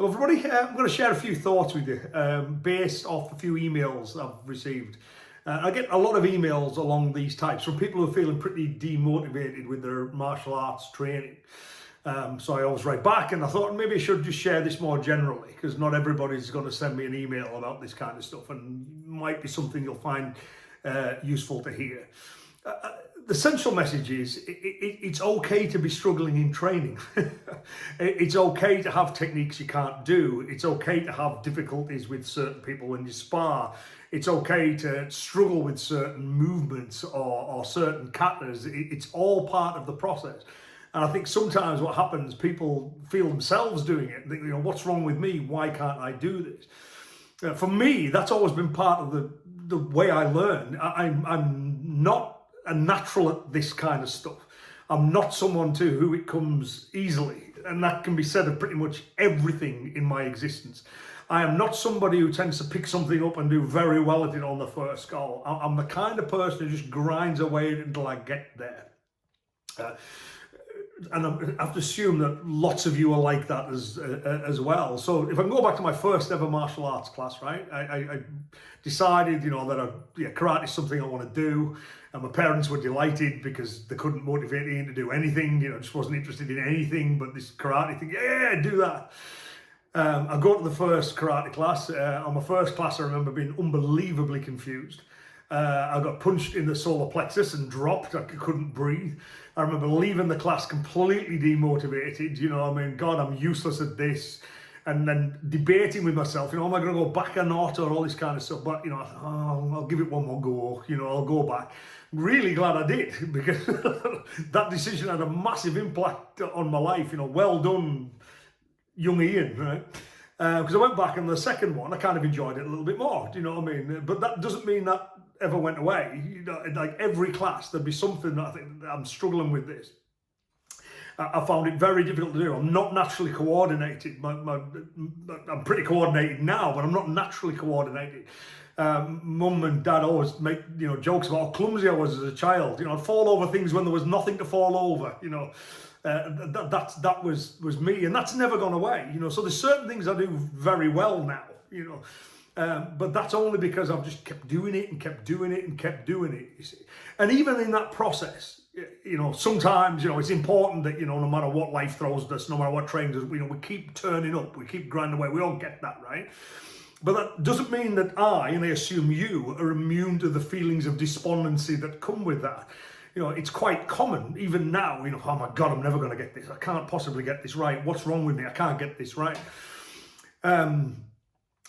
Hello everybody, I'm going to share a few thoughts with you based off a few emails I've received. I get a lot of emails along these types from people who are feeling pretty demotivated with their martial arts training. So I always write back, and I thought maybe I should just share this more generally, because not everybody's going to send me an email about this kind of stuff, and it might be something you'll find useful to hear. The central message is it's okay to be struggling in training. It's okay to have techniques you can't do. It's okay to have difficulties with certain people when you spar. It's okay to struggle with certain movements or certain katas. It's all part of the process. And I think sometimes what happens, people feel themselves doing it. They, what's wrong with me? Why can't I do this? For me, that's always been part of the way I learn. I'm not a natural at this kind of stuff. I'm not someone to who it comes easily, and that can be said of pretty much everything in my existence. I am not somebody who tends to pick something up and do very well at it on the first go. I'm the kind of person who just grinds away at it until I get there. And I have to assume that lots of you are like that as well. So if I can go back to my first ever martial arts class, right? I decided, that karate is something I want to do. And my parents were delighted because they couldn't motivate Iain to do anything. Just wasn't interested in anything but this karate thing. Yeah, do that. I go to the first karate class. On my first class, I remember being unbelievably confused. I got punched in the solar plexus and dropped. I couldn't breathe. I remember leaving the class completely demotivated. God, I'm useless at this. And then debating with myself, am I going to go back or not, or all this kind of stuff. But, I thought, I'll give it one more go. I'll go back. Really glad I did, because that decision had a massive impact on my life. Well done, young Iain, right? Because I went back, and the second one, I kind of enjoyed it a little bit more. Do you know what I mean? But that doesn't mean that ever went away. Like every class, there'd be something that I think I'm struggling with this. I found it very difficult to do. I'm not naturally coordinated. I'm pretty coordinated now, but I'm not naturally coordinated. Mum and dad always make jokes about how clumsy I was as a child. I'd fall over things when there was nothing to fall over. That was me, and that's never gone away. So there's certain things I do very well now. But that's only because I've just kept doing it and kept doing it and kept doing it. You see, and even in that process, sometimes it's important that no matter what life throws at us, no matter what trains us, we keep turning up, we keep grinding away. We all get that, right? But that doesn't mean that I, and I assume you, are immune to the feelings of despondency that come with that. It's quite common, even now, oh my God, I'm never going to get this. I can't possibly get this right. What's wrong with me? I can't get this right.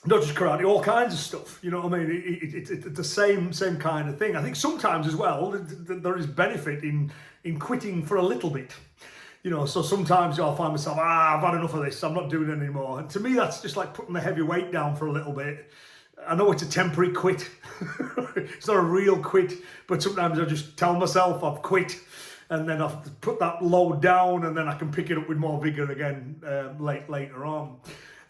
Not just karate, all kinds of stuff. You know what I mean? It's the same kind of thing. I think sometimes as well, there is benefit in quitting for a little bit. So sometimes I'll find myself, I've had enough of this, I'm not doing it anymore. And to me, that's just like putting the heavy weight down for a little bit. I know it's a temporary quit. It's not a real quit, but sometimes I just tell myself I've quit, and then I've put that load down, and then I can pick it up with more vigor again later on.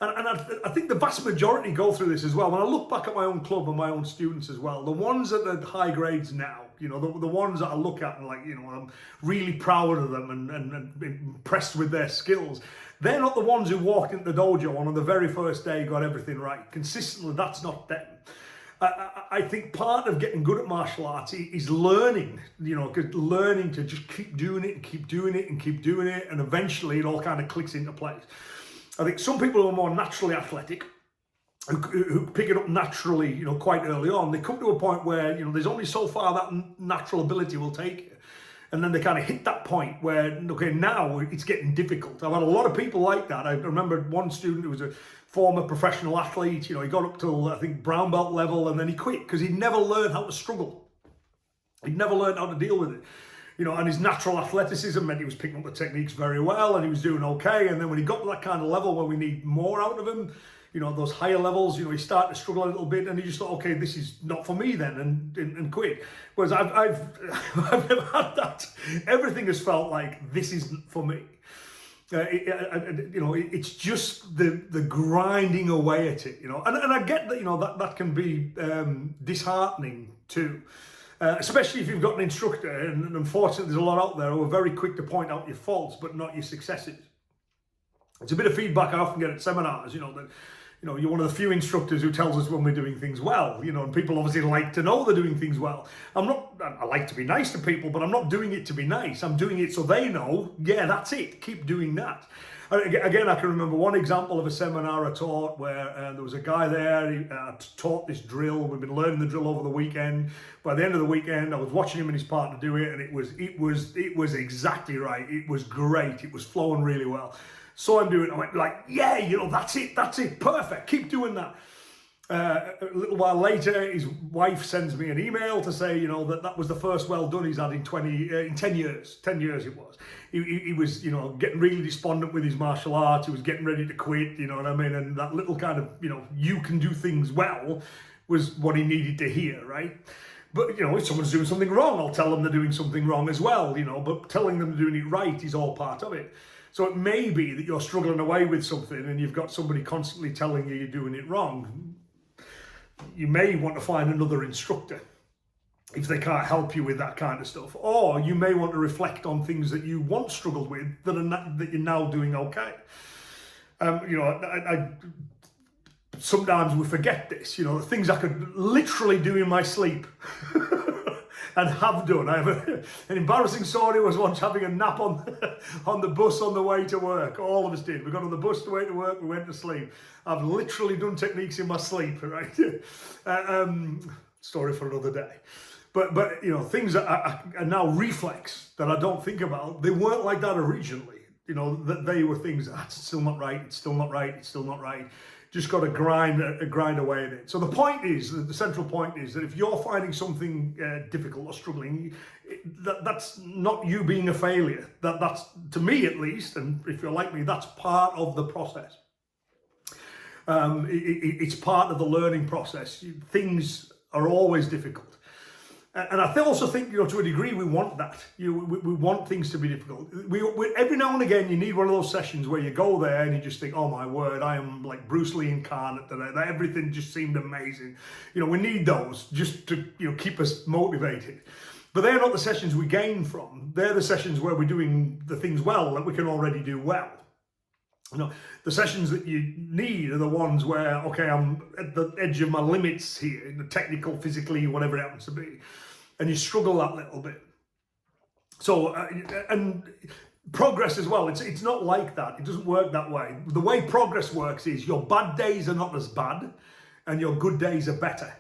And I think the vast majority go through this as well. When I look back at my own club and my own students as well, the ones that are high grades now, the ones that I look at and I'm really proud of them and impressed with their skills, they're not the ones who walked into the dojo on the very first day, got everything right. Consistently, that's not them. I think part of getting good at martial arts is learning, learning to just keep doing it and keep doing it and keep doing it, and eventually it all kind of clicks into place. I think some people who are more naturally athletic, who pick it up naturally, quite early on, they come to a point where, there's only so far that natural ability will take you. And then they kind of hit that point where, okay, now it's getting difficult. I've had a lot of people like that. I remember one student who was a former professional athlete, he got up till, I think, brown belt level, and then he quit because he'd never learned how to struggle. He'd never learned how to deal with it. And his natural athleticism meant he was picking up the techniques very well, and he was doing okay. And then when he got to that kind of level where we need more out of him, those higher levels, he started to struggle a little bit, and he just thought, okay, this is not for me then, and quit. Whereas I've never had that. Everything has felt like this isn't for me. It's just the grinding away at it, and I get that, that can be disheartening too. Especially if you've got an instructor, and unfortunately there's a lot out there who are very quick to point out your faults but not your successes. It's a bit of feedback I often get at seminars, that you're one of the few instructors who tells us when we're doing things well, and people obviously like to know they're doing things well. I like to be nice to people, but I'm not doing it to be nice. I'm doing it so they know, yeah, that's it, keep doing that. Again, I can remember one example of a seminar I taught where there was a guy there, he taught this drill. We've been learning the drill over the weekend. By the end of the weekend, I was watching him and his partner do it, and it was exactly right. It was great. It was flowing really well. So I'm doing it, I went like, yeah, that's it, perfect, keep doing that. A little while later, his wife sends me an email to say, that was the first well done he's had in 10 years. 10 years it was. He was, getting really despondent with his martial arts. He was getting ready to quit, you know what I mean? And that little kind of, you can do things well was what he needed to hear, right? But, if someone's doing something wrong, I'll tell them they're doing something wrong as well, but telling them they're doing it right is all part of it. So it may be that you're struggling away with something and you've got somebody constantly telling you you're doing it wrong. You may want to find another instructor if they can't help you with that kind of stuff. Or you may want to reflect on things that you once struggled with that you're now doing okay. Sometimes we forget this, the things I could literally do in my sleep. And have done. I have an embarrassing story. Was once having a nap on the bus on the way to work. All of us did. We got on the bus to way to work. We went to sleep. I've literally done techniques in my sleep. Right. Story for another day. But things that are now reflex that I don't think about. They weren't like that originally. That they were things. It's still not right. It's still not right. It's still not right. Just got to grind away at it. So the point is, the central point is that if you're finding something difficult or struggling, that's not you being a failure. That's, to me at least, and if you're like me, that's part of the process. It's part of the learning process. Things are always difficult. And I also think, to a degree, we want that. We want things to be difficult. Every now and again, you need one of those sessions where you go there and you just think, oh my word, I am like Bruce Lee incarnate today. Everything just seemed amazing. We need those just to keep us motivated. But they're not the sessions we gain from. They're the sessions where we're doing the things well that we can already do well. The sessions that you need are the ones where, okay, I'm at the edge of my limits here, the technical, physically, whatever it happens to be. And you struggle that little bit. So, and progress as well, it's not like that. It doesn't work that way. The way progress works is your bad days are not as bad and your good days are better.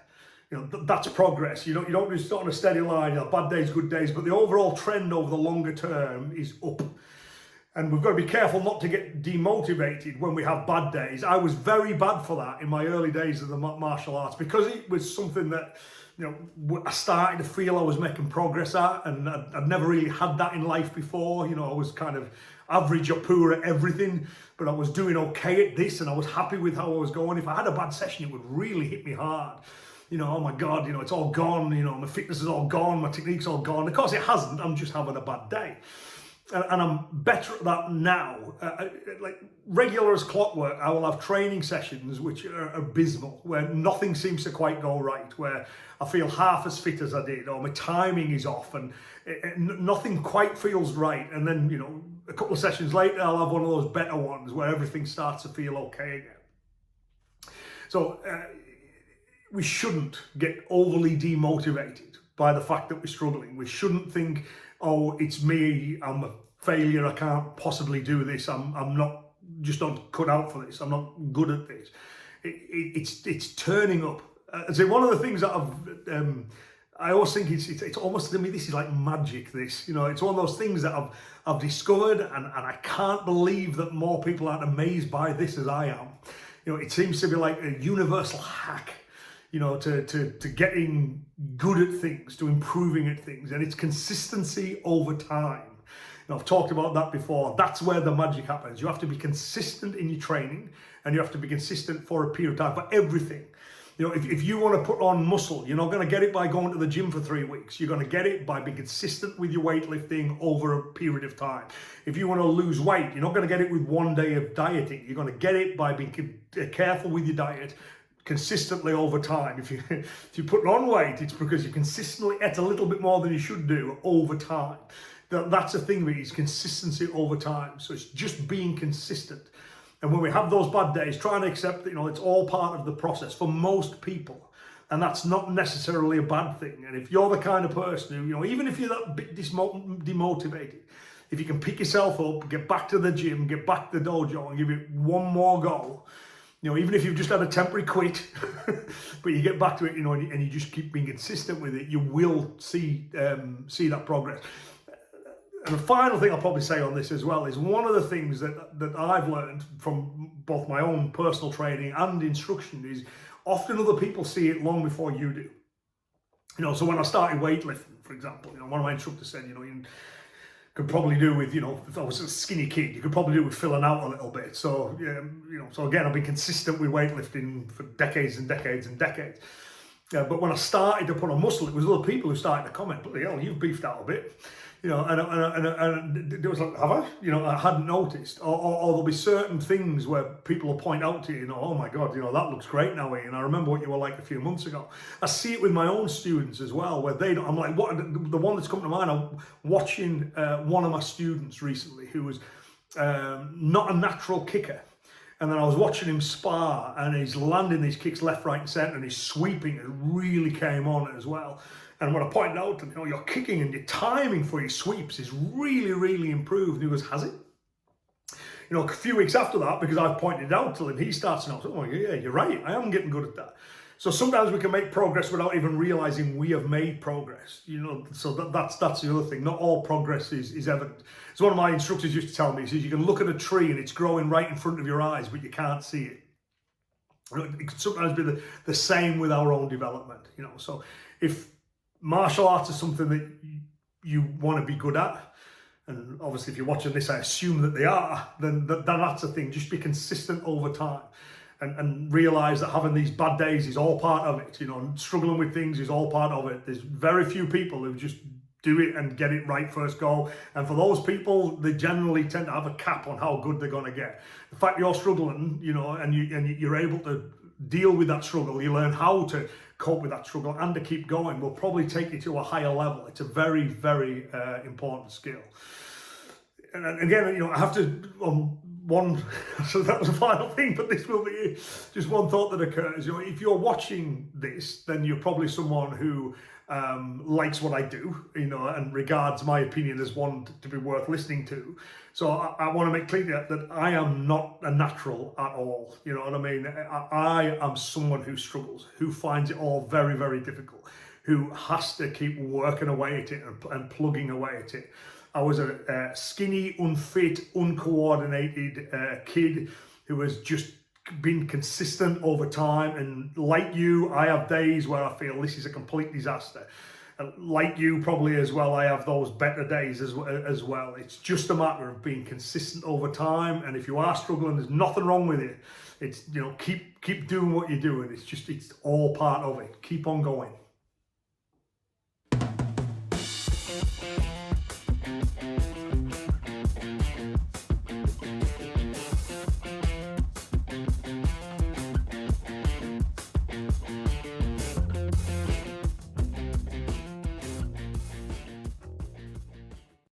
That's progress. You don't just start on a steady line, bad days, good days, but the overall trend over the longer term is up. And we've got to be careful not to get demotivated when we have bad days. I was very bad for that in my early days of the martial arts because it was something that, I started to feel I was making progress at, and I'd never really had that in life before. I was kind of average or poor at everything, but I was doing okay at this and I was happy with how I was going. If I had a bad session, it would really hit me hard. Oh my God, it's all gone, my fitness is all gone, my technique's all gone. Of course it hasn't, I'm just having a bad day. And I'm better at that now. Like regular as clockwork, I will have training sessions which are abysmal, where nothing seems to quite go right, where I feel half as fit as I did, or my timing is off, and nothing quite feels right. And then, a couple of sessions later, I'll have one of those better ones where everything starts to feel okay again. So we shouldn't get overly demotivated by the fact that we're struggling. We shouldn't think, oh, it's me, I'm a failure, I can't possibly do this, I'm not cut out for this, I'm not good at this. It's turning up. So one of the things that I always think it's almost, to me, this is like magic, this. It's one of those things that I've discovered, and I can't believe that more people aren't amazed by this as I am. It seems to be like a universal hack, to getting good at things, to improving at things, and it's consistency over time. I've talked about that before. That's where the magic happens. You have to be consistent in your training, and you have to be consistent for a period of time for everything. If you want to put on muscle, you're not going to get it by going to the gym for 3 weeks. You're going to get it by being consistent with your weightlifting over a period of time. If you want to lose weight, you're not going to get it with 1 day of dieting. You're going to get it by being careful with your diet consistently over time. If you put on weight, it's because you consistently ate a little bit more than you should do over time. That's the thing with it, is consistency over time. So it's just being consistent. And when we have those bad days, try and accept that, it's all part of the process for most people. And that's not necessarily a bad thing. And if you're the kind of person who, even if you're that bit demotivated, if you can pick yourself up, get back to the gym, get back to the dojo and give it one more go, even if you've just had a temporary quit, but you get back to it, and you just keep being consistent with it, you will see that progress. And the final thing I'll probably say on this as well is one of the things that I've learned from both my own personal training and instruction is often other people see it long before you do. So when I started weightlifting, for example, one of my instructors said, you could probably do with, if I was a skinny kid, you could probably do with filling out a little bit. So, so again, I've been consistent with weightlifting for decades and decades and decades. But when I started to put on muscle, it was other people who started to comment, bloody hell, you've beefed out a bit. And it was like, have I? I hadn't noticed. Or there'll be certain things where people will point out to you, oh my God, that looks great now, Iain. I remember what you were like a few months ago. I see it with my own students as well, where I'm like, what? The one that's come to mind, I'm watching one of my students recently who was not a natural kicker. And then I was watching him spar, and he's landing these kicks left, right, and centre, and his sweeping really came on as well. And when I pointed out to him, your kicking and your timing for your sweeps is really, really improved. And he goes, has it? A few weeks after that, because I pointed it out to him, he starts to know, oh yeah, you're right, I am getting good at that. So sometimes we can make progress without even realising we have made progress. So that's the other thing. Not all progress is evident. As one of my instructors used to tell me, he says, you can look at a tree and it's growing right in front of your eyes, but you can't see it. It can sometimes be the same with our own development. So if martial arts is something that you want to be good at, and obviously if you're watching this, I assume that they are, then that's the thing. Just be consistent over time and realise that having these bad days is all part of it. Struggling with things is all part of it. There's very few people who just do it and get it right first go. And for those people, they generally tend to have a cap on how good they're going to get. The fact you're struggling, and you're able to deal with that struggle, you learn how to cope with that struggle and to keep going, will probably take you to a higher level. It's a very, very important skill. And again, I have to, so that was the final thing, but this will be just one thought that occurs. If you're watching this, then you're probably someone who likes what I do, and regards my opinion as one to be worth listening to. So I want to make clear that I am not a natural at all. You know what I mean? I am someone who struggles, who finds it all very, very difficult, who has to keep working away at it and plugging away at it. I was a skinny, unfit, uncoordinated kid who has just been consistent over time. And like you, I have days where I feel this is a complete disaster. Like you probably as well, I have those better days as well. It's just a matter of being consistent over time. And if you are struggling, there's nothing wrong with it. It's, keep doing what you're doing. It's all part of it. Keep on going.